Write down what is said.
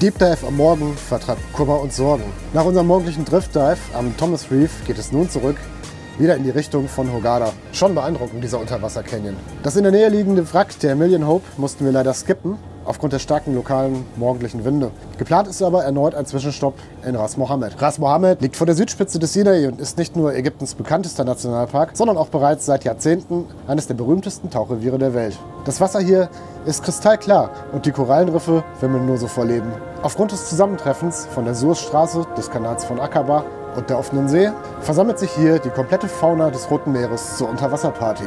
Deep Dive am Morgen vertreibt Kummer und Sorgen. Nach unserem morgendlichen Drift Dive am Thomas Reef geht es nun zurück, wieder in die Richtung von Hurghada. Schon beeindruckend, dieser Unterwasser-Canyon. Das in der Nähe liegende Wrack der Million Hope mussten wir leider skippen, aufgrund der starken lokalen morgendlichen Winde. Geplant ist aber erneut ein Zwischenstopp in Ras Mohammed. Ras Mohammed liegt vor der Südspitze des Sinai und ist nicht nur Ägyptens bekanntester Nationalpark, sondern auch bereits seit Jahrzehnten eines der berühmtesten Tauchreviere der Welt. Das Wasser hier ist kristallklar und die Korallenriffe wimmeln nur so vor Leben. Aufgrund des Zusammentreffens von der Suezstraße, des Kanals von Aqaba und der offenen See versammelt sich hier die komplette Fauna des Roten Meeres zur Unterwasserparty.